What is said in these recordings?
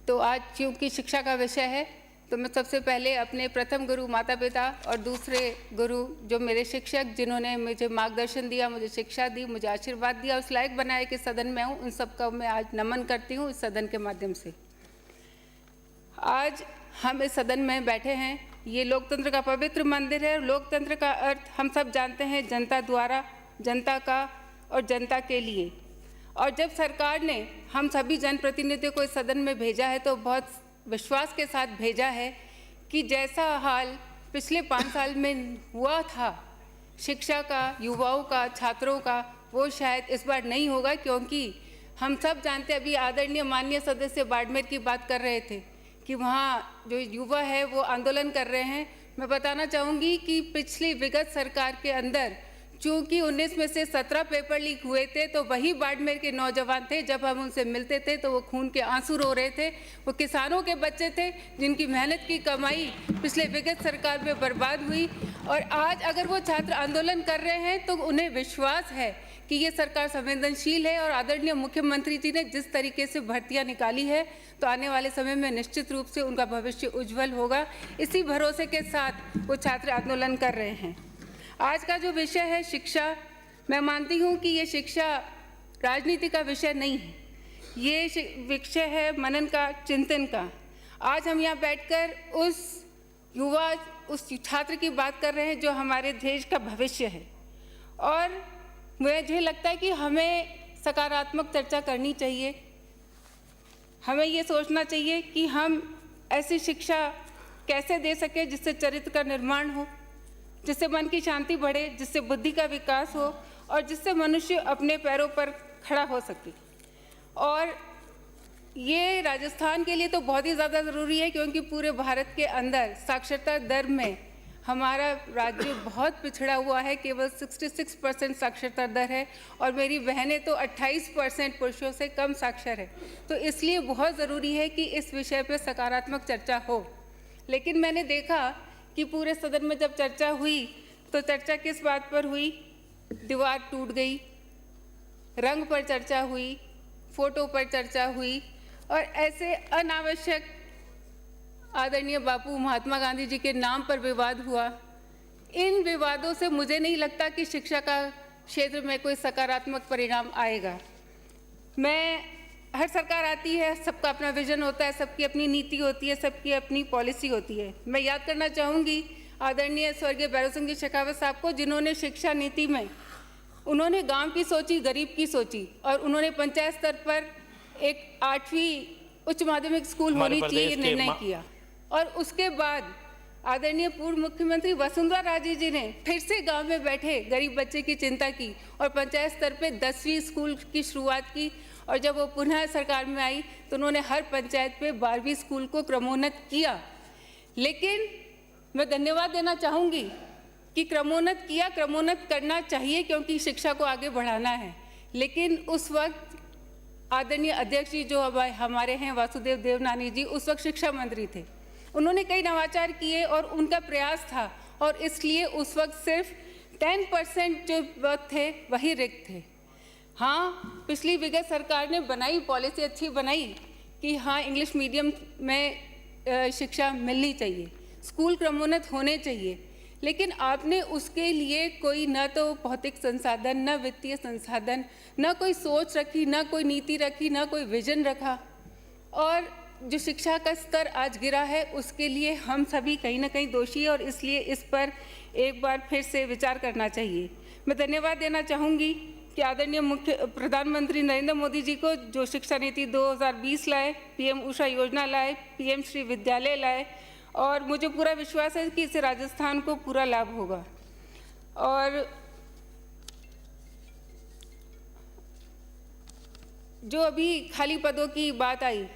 तो आज क्योंकि शिक्षा का विषय है तो मैं सबसे पहले अपने प्रथम गुरु माता पिता और दूसरे गुरु जो मेरे शिक्षक जिन्होंने मुझे मार्गदर्शन दिया, मुझे शिक्षा दी, मुझे आशीर्वाद दिया, उस लायक बनाया कि सदन में हूँ, उन सबका मैं आज नमन करती हूँ इस सदन के माध्यम से। आज हम इस सदन में बैठे हैं, ये लोकतंत्र का पवित्र मंदिर है। लोकतंत्र का अर्थ हम सब जानते हैं, जनता द्वारा, जनता का और जनता के लिए। और जब सरकार ने हम सभी जनप्रतिनिधियों को इस सदन में भेजा है तो बहुत विश्वास के साथ भेजा है कि जैसा हाल पिछले 5 साल में हुआ था शिक्षा का, युवाओं का, छात्रों का, वो शायद इस बार नहीं होगा, क्योंकि हम सब जानते हैं, अभी आदरणीय माननीय सदस्य बाड़मेर की बात कर रहे थे कि वहाँ जो युवा है वो आंदोलन कर रहे हैं। मैं बताना चाहूँगी कि पिछली विगत सरकार के अंदर चूँकि 19 में से 17 पेपर लीक हुए थे, तो वही बाड़मेर के नौजवान थे। जब हम उनसे मिलते थे तो वो खून के आंसू रो रहे थे। वो किसानों के बच्चे थे जिनकी मेहनत की कमाई पिछले विगत सरकार में बर्बाद हुई। और आज अगर वो छात्र आंदोलन कर रहे हैं तो उन्हें विश्वास है कि ये सरकार संवेदनशील है और आदरणीय मुख्यमंत्री जी ने जिस तरीके से भर्तियाँ निकाली है तो आने वाले समय में निश्चित रूप से उनका भविष्य उज्जवल होगा। इसी भरोसे के साथ वो छात्र आंदोलन कर रहे हैं। आज का जो विषय है शिक्षा, मैं मानती हूँ कि ये शिक्षा राजनीति का विषय नहीं है, ये विषय है मनन का, चिंतन का। आज हम यहाँ बैठकर उस युवा, उस छात्र की बात कर रहे हैं जो हमारे देश का भविष्य है। और मुझे लगता है कि हमें सकारात्मक चर्चा करनी चाहिए। हमें ये सोचना चाहिए कि हम ऐसी शिक्षा कैसे दे सकें जिससे चरित्र का निर्माण हो, जिससे मन की शांति बढ़े, जिससे बुद्धि का विकास हो और जिससे मनुष्य अपने पैरों पर खड़ा हो सके। और ये राजस्थान के लिए तो बहुत ही ज़्यादा ज़रूरी है, क्योंकि पूरे भारत के अंदर साक्षरता दर में हमारा राज्य बहुत पिछड़ा हुआ है। केवल 66% साक्षरता दर है और मेरी बहनें तो 28% पुरुषों से कम साक्षर है। तो इसलिए बहुत ज़रूरी है कि इस विषय पर सकारात्मक चर्चा हो। लेकिन मैंने देखा कि पूरे सदन में जब चर्चा हुई तो चर्चा किस बात पर हुई? दीवार टूट गई, रंग पर चर्चा हुई, फोटो पर चर्चा हुई और ऐसे अनावश्यक आदरणीय बापू महात्मा गांधी जी के नाम पर विवाद हुआ। इन विवादों से मुझे नहीं लगता कि शिक्षा का क्षेत्र में कोई सकारात्मक परिणाम आएगा। हर सरकार आती है, सबका अपना विजन होता है, सबकी अपनी नीति होती है, सबकी अपनी पॉलिसी होती है। मैं याद करना चाहूँगी आदरणीय स्वर्गीय भैरव सिंह जी शेखावत साहब को, जिन्होंने शिक्षा नीति में उन्होंने गांव की सोची, गरीब की सोची और उन्होंने पंचायत स्तर पर एक 8वीं उच्च माध्यमिक स्कूल होनी चाहिए ये निर्णय किया। और उसके बाद आदरणीय पूर्व मुख्यमंत्री वसुंधरा राजे जी ने फिर से गांव में बैठे गरीब बच्चे की चिंता की और पंचायत स्तर पे 10वीं स्कूल की शुरुआत की। और जब वो पुनः सरकार में आई तो उन्होंने हर पंचायत पे 12वीं स्कूल को क्रमोन्नत किया। लेकिन मैं धन्यवाद देना चाहूँगी कि क्रमोन्नत किया, क्रमोन्नत करना चाहिए क्योंकि शिक्षा को आगे बढ़ाना है। लेकिन उस वक्त आदरणीय अध्यक्ष जी जो अब हमारे हैं वासुदेव देवनानी जी, उस वक्त शिक्षा मंत्री थे। उन्होंने कई नवाचार किए और उनका प्रयास था और इसलिए उस वक्त सिर्फ 10% जो पद थे वही रिक्त थे। हाँ, पिछली विगत सरकार ने बनाई पॉलिसी, अच्छी बनाई कि हाँ इंग्लिश मीडियम में शिक्षा मिलनी चाहिए, स्कूल क्रमोन्नत होने चाहिए। लेकिन आपने उसके लिए कोई न तो भौतिक संसाधन, न वित्तीय संसाधन, न कोई सोच रखी, न कोई नीति रखी, न कोई विजन रखा। और जो शिक्षा का स्तर आज गिरा है उसके लिए हम सभी कहीं ना कहीं दोषी हैं और इसलिए इस पर एक बार फिर से विचार करना चाहिए। मैं धन्यवाद देना चाहूँगी कि आदरणीय प्रधानमंत्री नरेंद्र मोदी जी को जो शिक्षा नीति 2020 लाए, PM उषा योजना लाए, PM श्री विद्यालय लाए और मुझे पूरा विश्वास है कि इससे राजस्थान को पूरा लाभ होगा। और जो अभी खाली पदों की बात आई,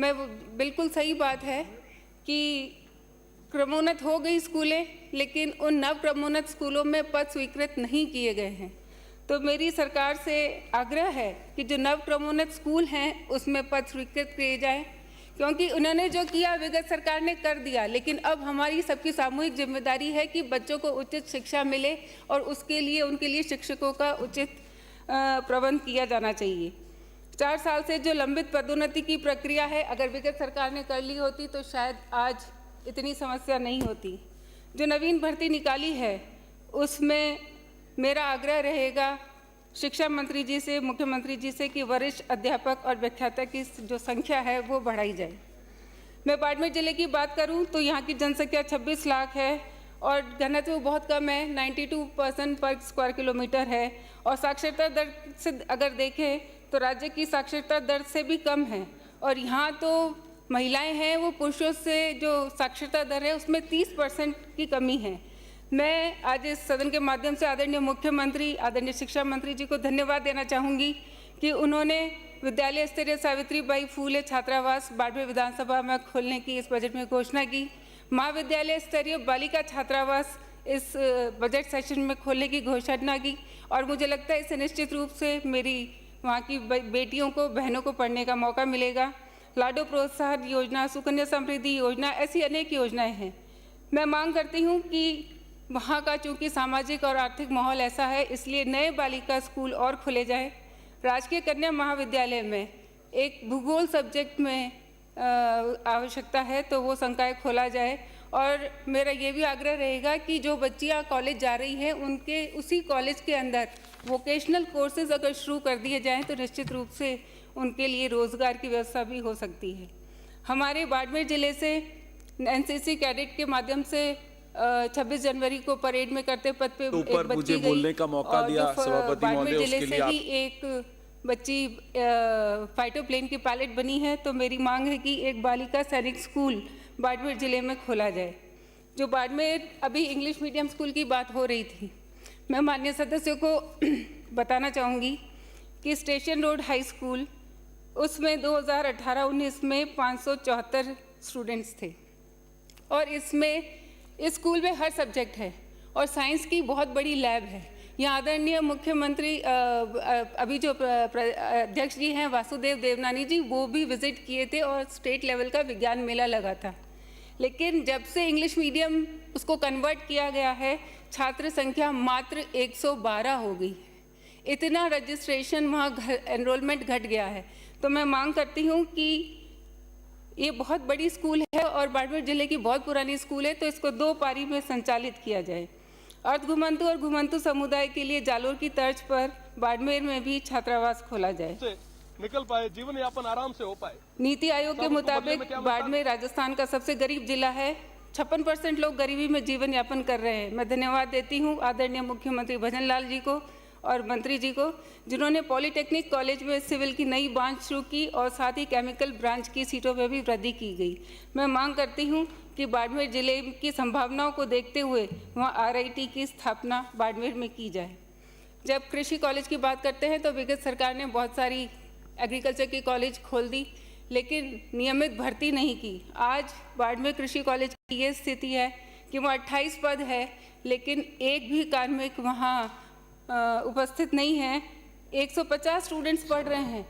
मैं बिल्कुल सही बात है कि क्रमोन्नत हो गई स्कूलें, लेकिन उन नव क्रमोन्नत स्कूलों में पद स्वीकृत नहीं किए गए हैं। तो मेरी सरकार से आग्रह है कि जो नव क्रमोन्नत स्कूल हैं उसमें पद स्वीकृत किए जाएं, क्योंकि उन्होंने जो किया विगत सरकार ने कर दिया। लेकिन अब हमारी सबकी सामूहिक जिम्मेदारी है कि बच्चों को उचित शिक्षा मिले और उसके लिए उनके लिए शिक्षकों का उचित प्रबंध किया जाना चाहिए। 4 साल से जो लंबित पदोन्नति की प्रक्रिया है, अगर विगत सरकार ने कर ली होती तो शायद आज इतनी समस्या नहीं होती। जो नवीन भर्ती निकाली है उसमें मेरा आग्रह रहेगा शिक्षा मंत्री जी से, मुख्यमंत्री जी से कि वरिष्ठ अध्यापक और व्याख्याता की जो संख्या है वो बढ़ाई जाए। मैं बाड़मेर जिले की बात करूं तो यहाँ की जनसंख्या 26 लाख है और घनत्व बहुत कम है, 92% पर स्क्वायर किलोमीटर है। और साक्षरता दर से अगर देखें तो राज्य की साक्षरता दर से भी कम है। और यहाँ तो महिलाएं हैं वो पुरुषों से जो साक्षरता दर है उसमें 30% की कमी है। मैं आज इस सदन के माध्यम से आदरणीय मुख्यमंत्री, आदरणीय शिक्षा मंत्री जी को धन्यवाद देना चाहूँगी कि उन्होंने विद्यालय स्तरीय सावित्रीबाई फूले छात्रावास बाड़मेर विधानसभा में खोलने की इस बजट में घोषणा की। महाविद्यालय स्तरीय बालिका छात्रावास इस बजट सेशन में खोलने की घोषणा की और मुझे लगता है इससे निश्चित रूप से मेरी वहाँ की बेटियों को, बहनों को पढ़ने का मौका मिलेगा। लाडो प्रोत्साहन योजना, सुकन्या समृद्धि योजना, ऐसी अनेक योजनाएं हैं। मैं मांग करती हूँ कि वहाँ का चूँकि सामाजिक और आर्थिक माहौल ऐसा है, इसलिए नए बालिका स्कूल और खोले जाए। राजकीय कन्या महाविद्यालय में एक भूगोल सब्जेक्ट में आवश्यकता है तो वो संकाय खोला जाए। और मेरा ये भी आग्रह रहेगा कि जो बच्चियाँ कॉलेज जा रही हैं उनके उसी कॉलेज के अंदर वोकेशनल कोर्सेज अगर शुरू कर दिए जाएं तो निश्चित रूप से उनके लिए रोज़गार की व्यवस्था भी हो सकती है। हमारे बाड़मेर जिले से एनसीसी कैडेट के माध्यम से 26 जनवरी को परेड में करते पद पे एक बच्ची मुझे गई बोलने का मौका दिया सभापति महोदय, जिले उसके से लिए ही एक बच्ची फाइटर प्लेन की पायलट बनी है। तो मेरी मांग है कि एक बालिका सैनिक स्कूल बाड़मेर जिले में खोला जाए। जो बाड़मेर अभी इंग्लिश मीडियम स्कूल की बात हो रही थी, मैं माननीय सदस्यों को बताना चाहूँगी कि स्टेशन रोड हाई स्कूल उसमें 2018-19 में 574 स्टूडेंट्स थे और इसमें इस स्कूल में हर सब्जेक्ट है और साइंस की बहुत बड़ी लैब है। यहाँ आदरणीय मुख्यमंत्री अभी जो अध्यक्ष जी हैं वासुदेव देवनानी जी, वो भी विजिट किए थे और स्टेट लेवल का विज्ञान मेला लगा था। लेकिन जब से इंग्लिश मीडियम उसको कन्वर्ट किया गया है, छात्र संख्या मात्र 112 हो गई है। इतना रजिस्ट्रेशन वहाँ एनरोलमेंट घट गया है। तो मैं मांग करती हूँ कि ये बहुत बड़ी स्कूल है और बाड़मेर जिले की बहुत पुरानी स्कूल है, तो इसको 2 पारी में संचालित किया जाए। अर्ध घुमंतु और घुमंतु समुदाय के लिए जालोर की तर्ज पर बाड़मेर में भी छात्रावास खोला जाए, निकल पाए, जीवन यापन आराम से हो पाए। नीति आयोग के मुताबिक बाड़मेर राजस्थान का सबसे गरीब जिला है। 56% लोग गरीबी में जीवन यापन कर रहे हैं। मैं धन्यवाद देती हूँ आदरणीय मुख्यमंत्री भजनलाल जी को और मंत्री जी को, जिन्होंने पॉलिटेक्निक कॉलेज में सिविल की नई ब्रांच शुरू की और साथ ही केमिकल ब्रांच की सीटों में भी वृद्धि की गई। मैं मांग करती हूँ कि बाड़मेर जिले की संभावनाओं को देखते हुए वहाँ आरआईटी की स्थापना बाड़मेर में की जाए। जब कृषि कॉलेज की बात करते हैं तो विगत सरकार ने बहुत सारी एग्रीकल्चर की कॉलेज खोल दी, लेकिन नियमित भर्ती नहीं की। आज बाड़मेर कृषि कॉलेज की ये स्थिति है कि वहाँ 28 पद है, लेकिन एक भी कार्मिक वहाँ उपस्थित नहीं है। 150 स्टूडेंट्स पढ़ रहे हैं,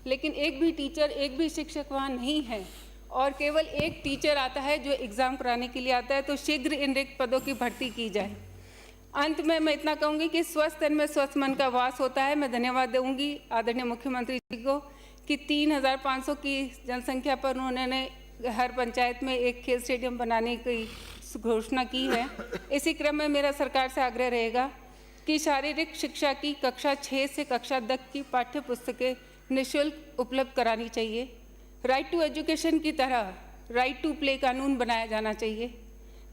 लेकिन एक भी टीचर, एक भी शिक्षक वहाँ नहीं है और केवल एक टीचर आता है जो एग्ज़ाम कराने के लिए आता है। तो शीघ्र इन रिक्त पदों की भर्ती की जाए। अंत में मैं इतना कहूँगी कि स्वस्थ तन में स्वस्थ मन का वास होता है। मैं धन्यवाद दूँगी आदरणीय मुख्यमंत्री जी को कि 3500 की जनसंख्या पर उन्होंने हर पंचायत में एक खेल स्टेडियम बनाने की घोषणा की है। इसी क्रम में मेरा सरकार से आग्रह रहेगा कि शारीरिक शिक्षा की कक्षा 6 से कक्षा 10 की पाठ्य पुस्तकें निःशुल्क उपलब्ध करानी चाहिए। राइट टू एजुकेशन की तरह राइट टू प्ले कानून बनाया जाना चाहिए।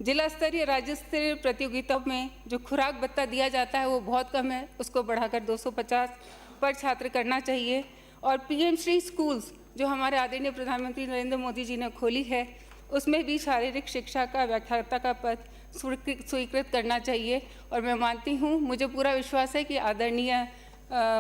जिला स्तरीय, राज्य स्तरीय प्रतियोगिताओं में जो खुराक भत्ता दिया जाता है वो बहुत कम है, उसको बढ़ाकर 250 पर छात्र करना चाहिए। और पीएम श्री स्कूल्स जो हमारे आदरणीय प्रधानमंत्री नरेंद्र मोदी जी ने खोली है, उसमें भी शारीरिक शिक्षा का व्याख्याता का पद स्वीकृत करना चाहिए। और मैं मानती हूँ, मुझे पूरा विश्वास है कि आदरणीय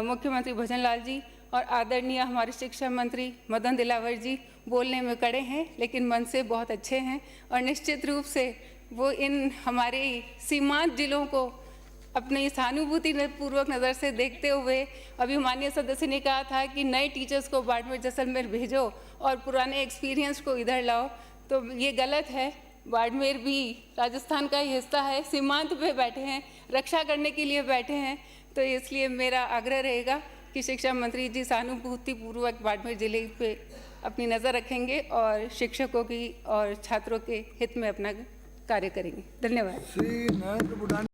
मुख्यमंत्री भजनलाल जी और आदरणीय हमारे शिक्षा मंत्री मदन दिलावर जी बोलने में कड़े हैं, लेकिन मन से बहुत अच्छे हैं और निश्चित रूप से वो इन हमारे सीमांत जिलों को अपनी सहानुभूति पूर्वक नज़र से देखते हुए, अभी माननीय सदस्य ने कहा था कि नए टीचर्स को बाड़मेर जैसलमेर भेजो और पुराने एक्सपीरियंस को इधर लाओ, तो ये गलत है। बाड़मेर भी राजस्थान का ही हिस्सा है, सीमांत पे बैठे हैं, रक्षा करने के लिए बैठे हैं। तो इसलिए मेरा आग्रह रहेगा कि शिक्षा मंत्री जी सहानुभूतिपूर्वक बाड़मेर जिले पे अपनी नज़र रखेंगे और शिक्षकों की और छात्रों के हित में अपना कार्य करेंगे। धन्यवाद। श्री नरेंद्र बुडानी।